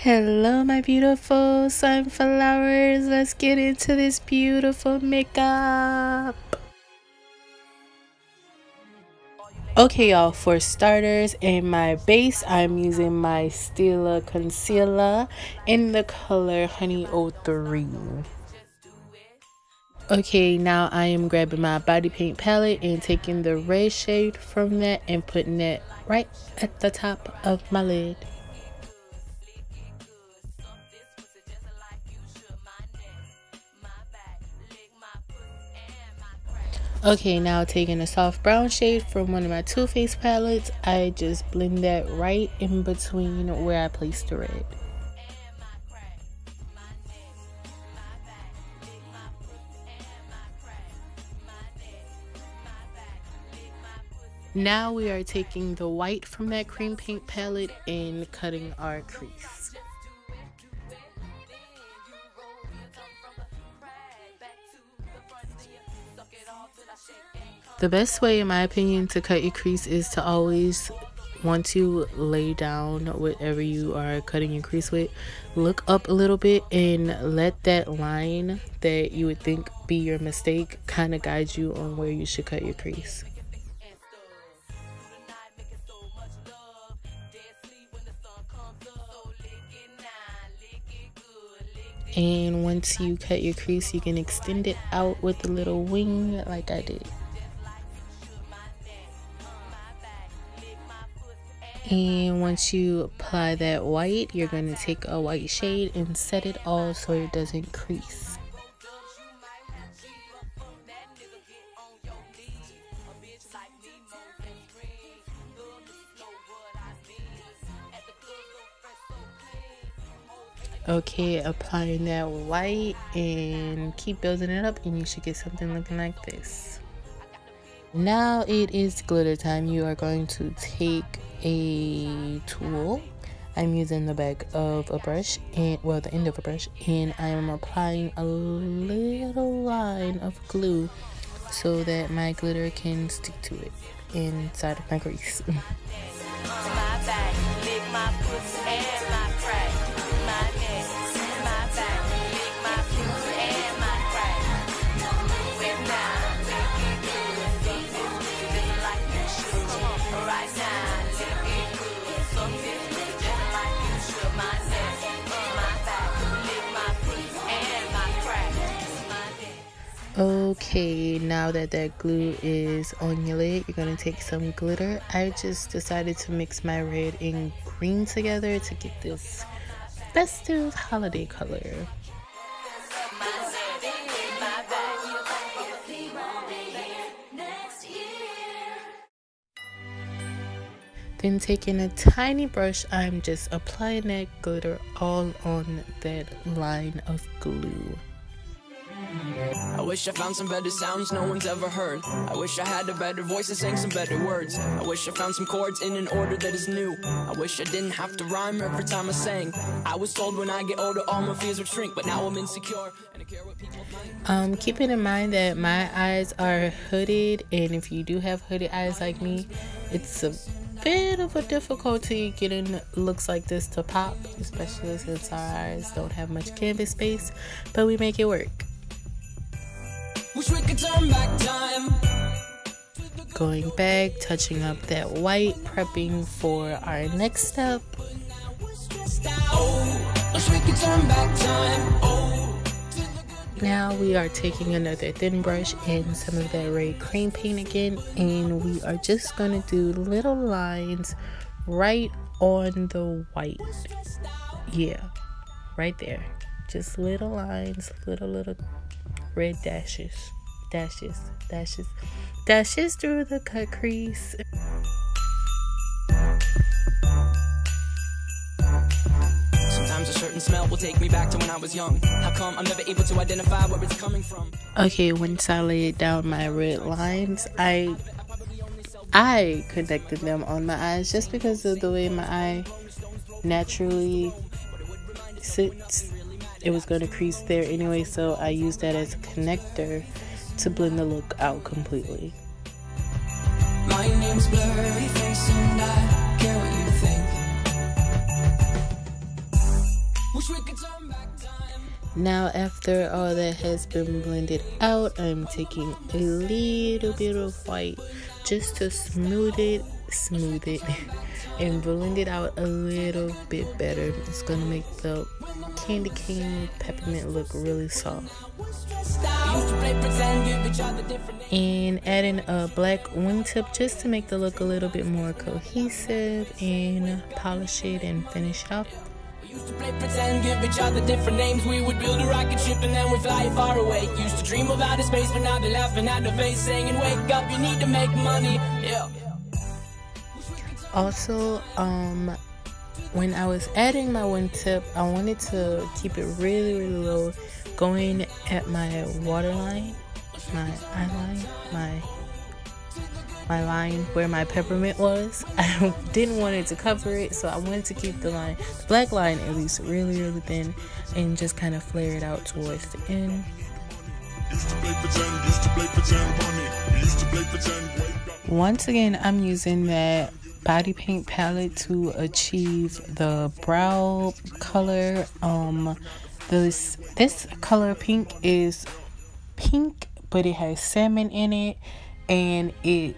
Hello, my beautiful sunflowers. Let's get into this beautiful makeup. Okay, y'all, for starters, in my base, I'm using my Stila concealer in the color Honey 03. Okay, now I am grabbing my body paint palette and taking the red shade from that and putting it right at the top of my lid. Okay, now taking a soft brown shade from one of my Too Faced palettes, I just blend that right in between where I placed the red. Now we are taking the white from that cream paint palette and cutting our crease. The best way, in my opinion, to cut your crease is to always, once you lay down whatever you are cutting your crease with, look up a little bit and let that line that you would think be your mistake kind of guide you on where you should cut your crease. And once you cut your crease, you can extend it out with a little wing like I did. And once you apply that white, you're going to take a white shade and set it all so it doesn't crease. Okay, applying that white and keep building it up and you should get something looking like this. Now it is glitter time. You are going to take a tool. I'm using the back of a brush and the end of a brush, and I am applying a little line of glue so that my glitter can stick to it inside of my crease. Okay, now that glue is on your lid, you're going to take some glitter. I just decided to mix my red and green together to get this festive holiday color. Then taking a tiny brush, I'm just applying that glitter all on that line of glue. I wish I found some better sounds no one's ever heard. I wish I had a better voice and sang some better words. I wish I found some chords in an order that is new. I wish I didn't have to rhyme every time I sang. I was told when I get older all my fears would shrink, but now I'm insecure and I care what people think. Keeping in mind that my eyes are hooded, and if you do have hooded eyes like me, it's a bit of a difficulty getting looks like this to pop, especially since our eyes don't have much canvas space, but we make it work. Wish we could turn back time. Going back, touching up that white, prepping for our next step. Now we are taking another thin brush and some of that red cream paint again, and we are just going to do little lines right on the white. Yeah, right there. Just little lines, little red dashes through the cut crease. Sometimes a certain smell will take me back to when I was young. How come I'm never able to identify where it's coming from? Okay, once I laid down my red lines, I connected them on my eyes just because of the way my eye naturally sits. It was going to crease there anyway, so I used that as a connector to blend the look out completely. My name's Blurry Face and I care what you think. Now after all that has been blended out, I'm taking a little bit of white just to smooth it and blend it out a little bit better. It's gonna make the candy cane peppermint look really soft. And adding a black wingtip just to make the look a little bit more cohesive, and polish it and finish it off. Used to play pretend, give each other different names. We would build a rocket ship and then we'd fly far away. Used to dream of outer space, but now they're laughing at the face, saying, wake up, you need to make money. Yeah. Also, when I was adding my wingtip, I wanted to keep it really, really low, going at my waterline, my eyeline, my line where my peppermint was. I didn't want it to cover it, so I wanted to keep the black line at least really, really thin, and just kind of flare it out towards the end. Once again, I'm using that body paint palette to achieve the brow color. This color pink is pink, but it has salmon in it, and it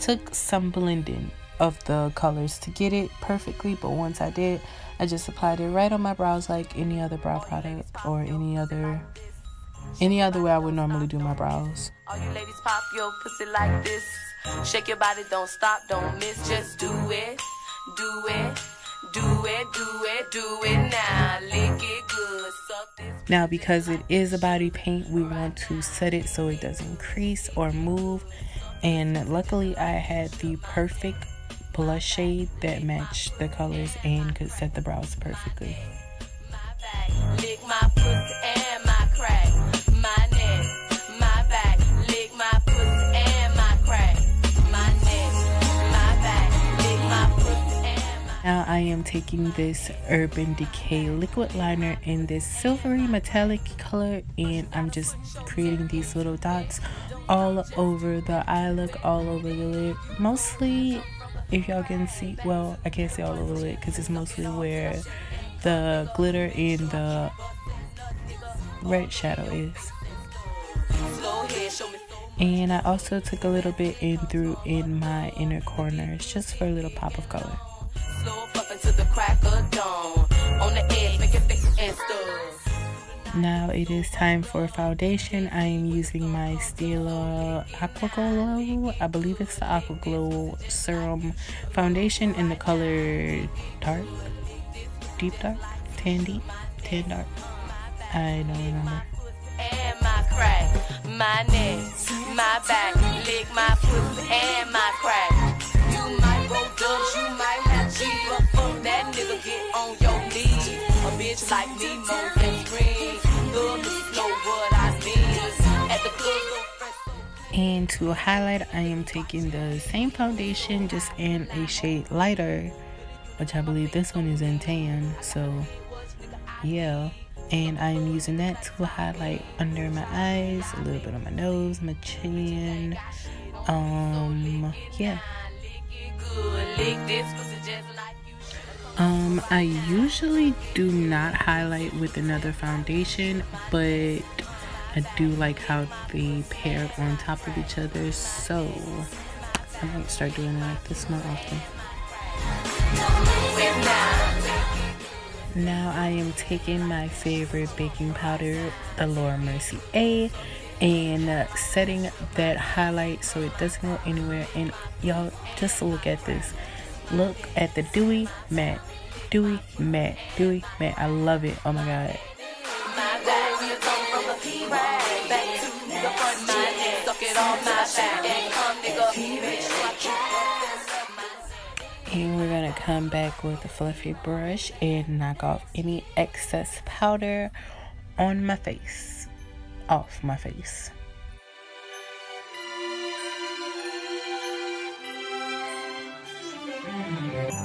took some blending of the colors to get it perfectly, but once I did, I just applied it right on my brows like any other brow product or any other way I would normally do my brows. All you ladies, pop your pussy like this. Shake your body, don't stop, don't miss, just do it, do it, do it, do it, do it now. Lick it good, suck this. Now, because it is a body paint, we want to set it so it doesn't crease or move. And luckily I had the perfect blush shade that matched the colors and could set the brows perfectly. Lick my pussy and my crack, my neck, my back. Lick my pussy and my crack, my neck, my back. Lick my pussy and my. Now I am taking this Urban Decay liquid liner in this silvery metallic color, and I'm just creating these little dots all over the eye look, all over the lid. Mostly, if y'all can see, well, I can't say all over the lid because it's mostly where the glitter and the red shadow is. And I also took a little bit in through in my inner corners just for a little pop of color. Now it is time for foundation. I am using my Stila Aqua Glow. I believe it's the Aqua Glow Serum Foundation in the color dark, deep dark, tan deep, tan dark. I don't remember. And my crack, my neck, my back, lick my pussy and my crack. You might go dubs, you might have G, but fuck that nigga, get on your knees. A bitch like me, more than scream. And to highlight, I am taking the same foundation, just in a shade lighter, which I believe this one is in tan, so yeah. And I am using that to highlight under my eyes, a little bit on my nose, my chin, yeah. I usually do not highlight with another foundation, but I do like how they pair on top of each other, so I might start doing it like this more often. Now I am taking my favorite baking powder, the Laura Mercier A, and setting that highlight so it doesn't go anywhere. And y'all, just look at this. Look at the dewy matte, dewy matte, dewy matte. I love it. Oh my god. And we're gonna come back with a fluffy brush and knock off any excess powder on my face, off my face.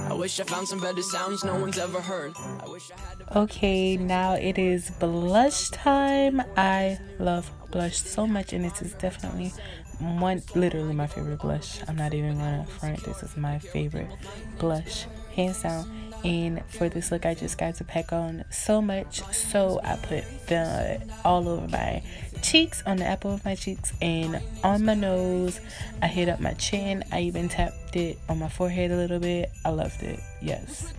I wish I found some better sounds no one's ever heard. I wish I had Okay, now it is blush time. I love blush so much, and this is definitely literally my favorite blush. I'm not even gonna front. This is my favorite blush, hands down. And for this look, I just got to pack on so much, so I put the all over my cheeks, on the apple of my cheeks, and on my nose. I hit up my chin. I even tapped it on my forehead a little bit. I loved it. Yes.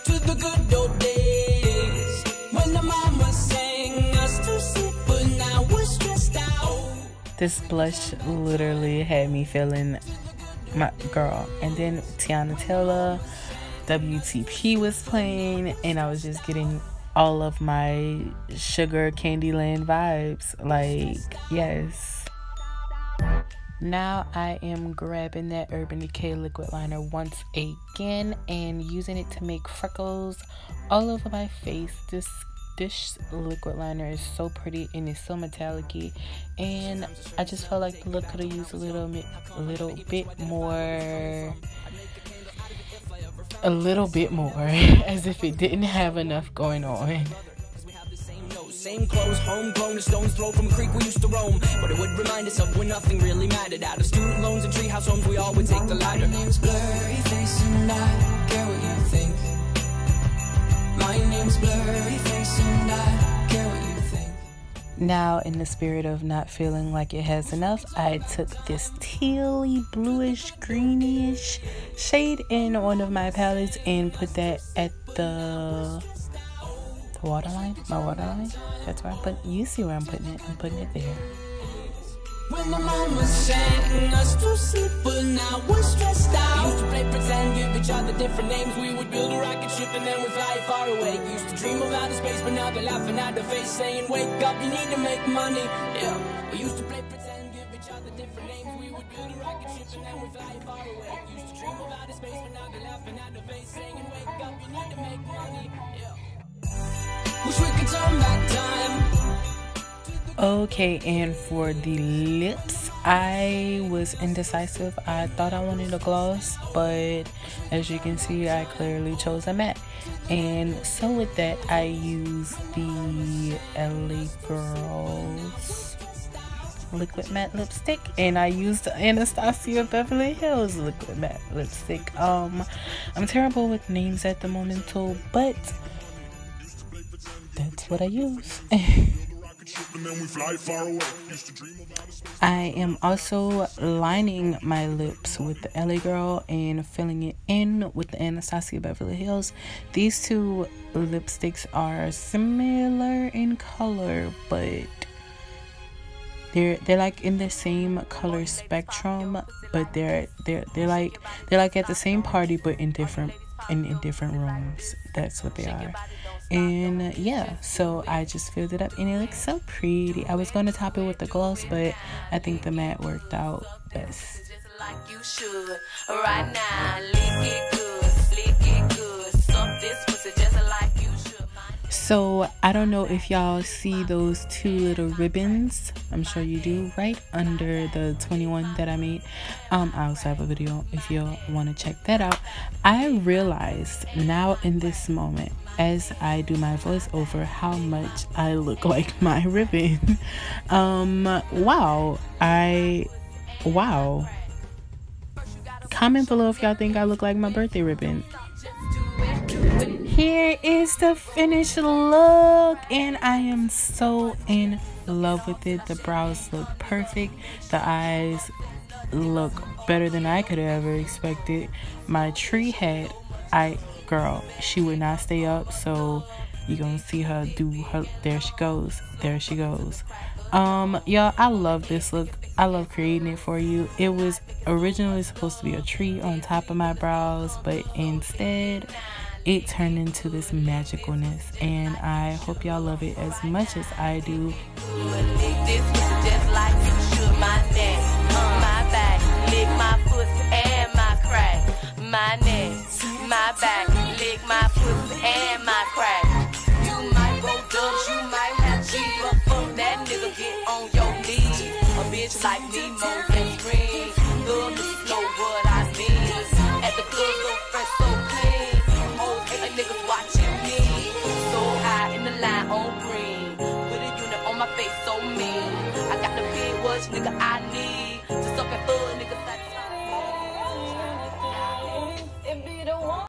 To the good old days when the mama sang us to sleep, but now we're stressed out. This blush literally had me feeling my girl. And then Tiana Taylor, WTP was playing, and I was just getting all of my Sugar Candyland vibes. Like, yes. Now I am grabbing that Urban Decay liquid liner once again and using it to make freckles all over my face. This liquid liner is so pretty and it's so metallic-y, and I just felt like the look could have used a little bit more, as if it didn't have enough going on. Same clothes, homegrown, a stone's throw from a creek we used to roam. But it would remind us of when nothing really mattered. Out of student loans and treehouse homes, we all would take the ladder. My name's Blurry Face and I don't care what you think. My name's Blurry Face and I don't care what you think. Now, in the spirit of not feeling like it has enough, I took this tealy, bluish, greenish shade in one of my palettes and put that at the waterline, my waterline. That's where I put. You see where I'm putting it. I'm putting it there. When the mama sang us to sleep, but now we're stressed out. We used to play pretend, give each other different names. We would build a rocket ship and then we'd fly far away. Used to dream of outer space, but now they're laughing at the face, saying, "Wake up, you need to make money." Yeah. We used to play pretend, give each other different names. We would build a rocket ship and then we'd fly far away. Used to dream of outer space, but now they're laughing at the face, saying, "Wake up, you need to make money." Yeah. Wish we could turn back time. Okay, and for the lips, I was indecisive. I thought I wanted a gloss, but as you can see, I clearly chose a matte. And so with that, I used the LA Girls liquid matte lipstick, and I used the Anastasia Beverly Hills liquid matte lipstick. I'm terrible with names at the moment too, but that's what I use. I am also lining my lips with the LA Girl and filling it in with the Anastasia Beverly Hills. These two lipsticks are similar in color, but they're like in the same color spectrum, but they're like at the same party, but in different rooms. That's what they are. And yeah, so I just filled it up and it looks so pretty. I was going to top it with the gloss, but I think the matte worked out best. Just like you should right now. Lick it good, suck this pussy just like you should. So I don't know if y'all see those two little ribbons. I'm sure you do, right under the 21 that I made. I also have a video if you want to check that out. I realized now in this moment, as I do my voiceover, how much I look like my ribbon. Wow. Comment below if y'all think I look like my birthday ribbon. Here is the finished look, and I am so in love with it. The brows look perfect. The eyes look better than I could have ever expected. My tree hat, girl, she would not stay up, so you're gonna see her do her. There she goes. Y'all, I love this look. I love creating it for you. It was originally supposed to be a tree on top of my brows, but instead it turned into this magicalness, and I hope y'all love it as much as I do. My neck, my back, lick my pussy and my crack. You might go dubs, you might have cheese, but fuck that nigga, get on your knees. A bitch like me, more than scream. Good to know what I mean. At the club, so fresh, so clean. Old niggas watching me. So high in the line on green. With a unit on my face, so mean. I got the big words, nigga, I know.